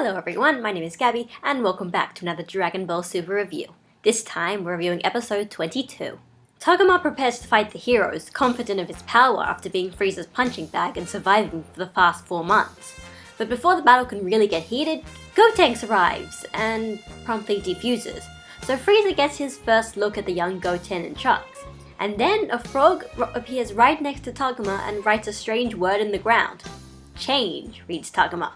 Hello everyone, my name is Gabby, and welcome back to another Dragon Ball Super review. This time, we're reviewing episode 22. Tagoma prepares to fight the heroes, confident of his power after being Frieza's punching bag and surviving for the past 4 months. But before the battle can really get heated, Gotenks arrives, and promptly defuses. So Frieza gets his first look at the young Goten and Trunks. And then a frog appears right next to Tagoma and writes a strange word in the ground. Change, reads Tagoma.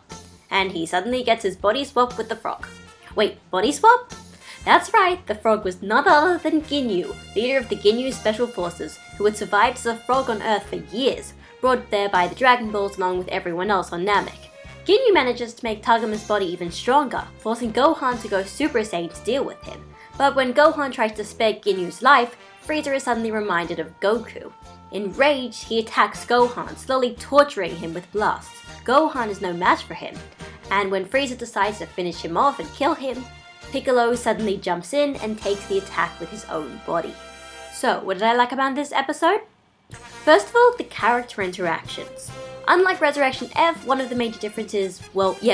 And he suddenly gets his body swap with the frog. Wait, body swap? That's right, the frog was none other than Ginyu, leader of the Ginyu Special Forces, who had survived as a frog on Earth for years, brought there by the Dragon Balls along with everyone else on Namek. Ginyu manages to make Tagoma's body even stronger, forcing Gohan to go Super Saiyan to deal with him. But when Gohan tries to spare Ginyu's life, Frieza is suddenly reminded of Goku. Enraged, he attacks Gohan, slowly torturing him with blasts. Gohan is no match for him, and when Frieza decides to finish him off and kill him, Piccolo suddenly jumps in and takes the attack with his own body. So, what did I like about this episode? First of all, the character interactions. Unlike Resurrection F, one of the major differences, we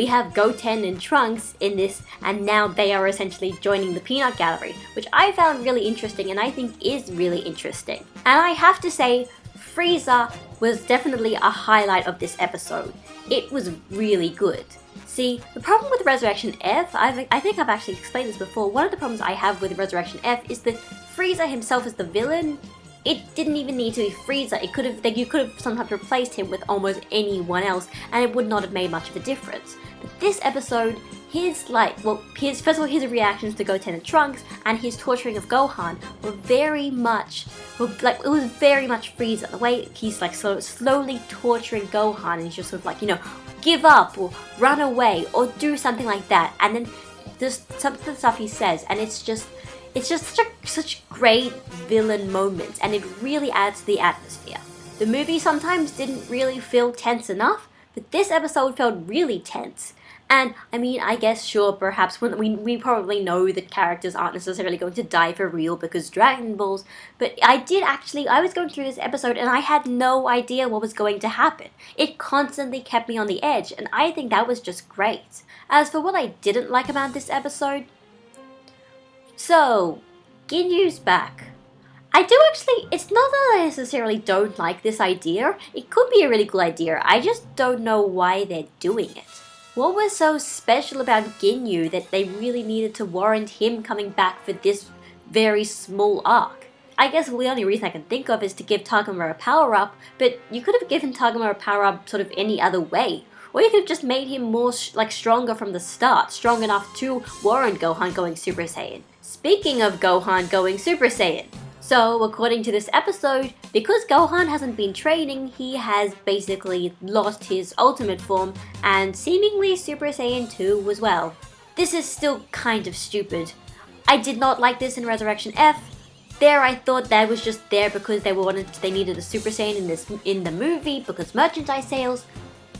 have Goten and Trunks in this, and now they are essentially joining the Peanut Gallery, which I found really interesting and I think is really interesting. And I have to say, Frieza was definitely a highlight of this episode. It was really good. See, the problem with Resurrection F, I think I've actually explained this before, one of the problems I have with Resurrection F is that Frieza himself as the villain, it didn't even need to be Frieza. You could have sometimes replaced him with almost anyone else and it would not have made much of a difference. But this episode, his reactions to Goten and Trunks and his torturing of Gohan were very much Frieza. The way he's slowly torturing Gohan and he's just sort of give up or run away or do something like that. And then there's some of the stuff he says and it's just such great villain moments and it really adds to the atmosphere. The movie sometimes didn't really feel tense enough, but this episode felt really tense. And, I mean, I guess, sure, perhaps when we probably know that characters aren't necessarily going to die for real because Dragon Balls, but I was going through this episode and I had no idea what was going to happen. It constantly kept me on the edge, and I think that was just great. As for what I didn't like about this episode, so, Ginyu's back. It's not that I necessarily don't like this idea. It could be a really cool idea. I just don't know why they're doing it. What was so special about Ginyu that they really needed to warrant him coming back for this very small arc? I guess the only reason I can think of is to give Tagoma a power-up, but you could have given Tagoma a power-up sort of any other way. Or you could have just made him more stronger from the start, strong enough to warrant Gohan going Super Saiyan. Speaking of Gohan going Super Saiyan, so according to this episode, because Gohan hasn't been training, he has basically lost his ultimate form and seemingly Super Saiyan 2 as well. This is still kind of stupid. I did not like this in Resurrection F. There I thought that was just there because they needed a Super Saiyan in the movie because merchandise sales.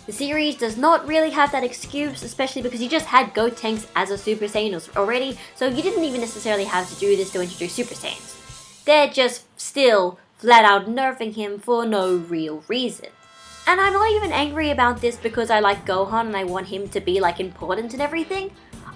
The series does not really have that excuse, especially because you just had Gotenks as a Super Saiyan already, so you didn't even necessarily have to do this to introduce Super Saiyans. They're just still flat out nerfing him for no real reason. And I'm not even angry about this because I like Gohan and I want him to be important and everything.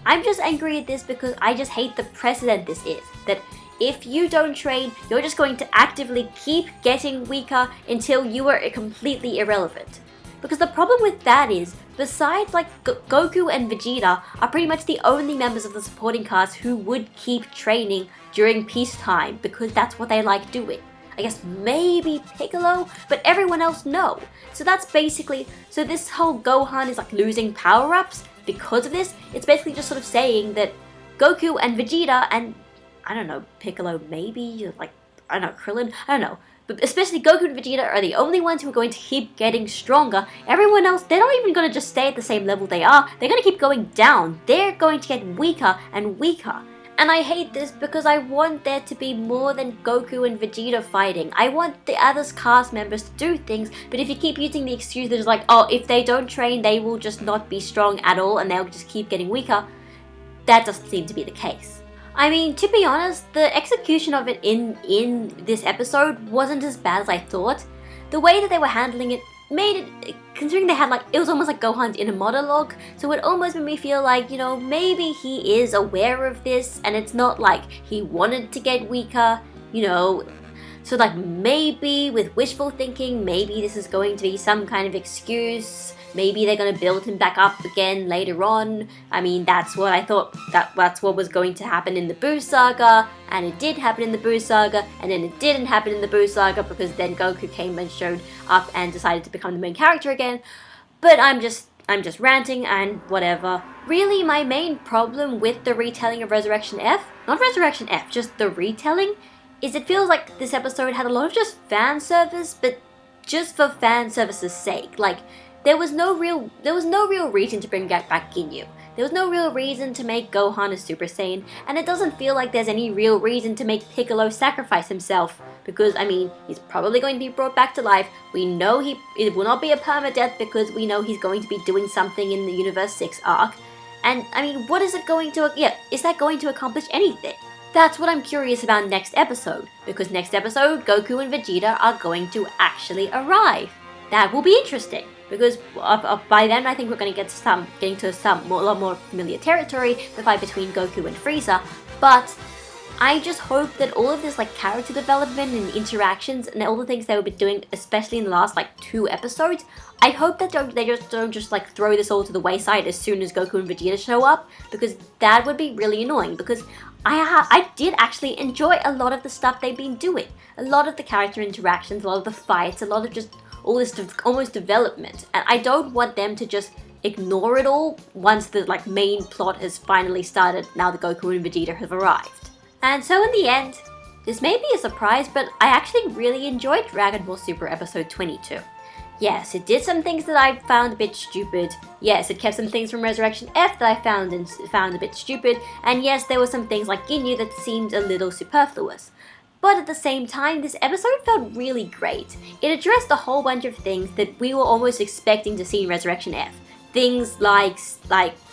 I'm just angry at this because I just hate the precedent this is. That if you don't train, you're just going to actively keep getting weaker until you are completely irrelevant. Because the problem with that is, besides Goku and Vegeta are pretty much the only members of the supporting cast who would keep training during peacetime because that's what they like doing. I guess maybe Piccolo, but everyone else no. So this whole Gohan is losing power-ups because of this. It's basically just sort of saying that Goku and Vegeta and, I don't know, Piccolo maybe, Krillin, I don't know. But especially Goku and Vegeta are the only ones who are going to keep getting stronger. Everyone else, they're not even going to just stay at the same level they are. They're going to keep going down. They're going to get weaker and weaker. And I hate this because I want there to be more than Goku and Vegeta fighting. I want the other cast members to do things, but if you keep using the excuse that is if they don't train, they will just not be strong at all and they'll just keep getting weaker, that doesn't seem to be the case. I mean, to be honest, the execution of it in this episode wasn't as bad as I thought. The way that they were handling it made it, considering they had like, it was almost like Gohan's inner monologue, so it almost made me feel like, you know, maybe he is aware of this, and it's not like he wanted to get weaker, you know. So like maybe with wishful thinking, maybe this is going to be some kind of excuse. Maybe they're going to build him back up again later on. I mean, that's what I thought, that's what was going to happen in the Buu Saga, and it did happen in the Buu Saga, and then it didn't happen in the Buu Saga because then Goku came and showed up and decided to become the main character again. But I'm just ranting and whatever. Really, my main problem with the retelling of Resurrection F, not Resurrection F, just the retelling, is it feels like this episode had a lot of just fan service, but just for fan service's sake. Like, there was no real reason to bring back Ginyu. There was no real reason to make Gohan a Super Saiyan, and it doesn't feel like there's any real reason to make Piccolo sacrifice himself, because, I mean, he's probably going to be brought back to life. We know it will not be a permadeath because we know he's going to be doing something in the Universe 6 arc. And, I mean, what is it going to, is that going to accomplish anything? That's what I'm curious about next episode, because next episode, Goku and Vegeta are going to actually arrive. That will be interesting, because by then I think we're going to get to a lot more familiar territory, the fight between Goku and Frieza, but I just hope that all of this like character development and interactions and all the things they've been doing, especially in the last like 2 episodes, I hope that they don't just like throw this all to the wayside as soon as Goku and Vegeta show up, because that would be really annoying, because I did actually enjoy a lot of the stuff they've been doing. A lot of the character interactions, a lot of the fights, a lot of just all this almost development, and I don't want them to just ignore it all once the like main plot has finally started now that Goku and Vegeta have arrived. And so in the end, this may be a surprise, but I actually really enjoyed Dragon Ball Super episode 22. Yes, it did some things that I found a bit stupid. Yes, it kept some things from Resurrection F that I found a bit stupid, and yes, there were some things like Ginyu that seemed a little superfluous. But at the same time, this episode felt really great. It addressed a whole bunch of things that we were almost expecting to see in Resurrection F. Things like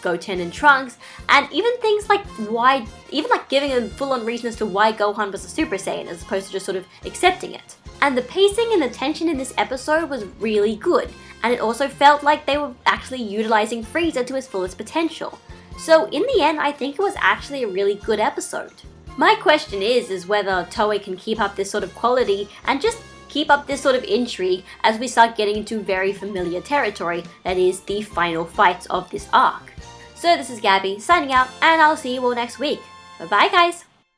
Goten and Trunks, and even things like giving a full-on reason as to why Gohan was a Super Saiyan as opposed to just sort of accepting it. And the pacing and the tension in this episode was really good, and it also felt like they were actually utilizing Frieza to his fullest potential. So in the end, I think it was actually a really good episode. My question is whether Toei can keep up this sort of quality and just keep up this sort of intrigue as we start getting into very familiar territory, that is, the final fights of this arc. So this is Gabby, signing out, and I'll see you all next week. Bye bye guys!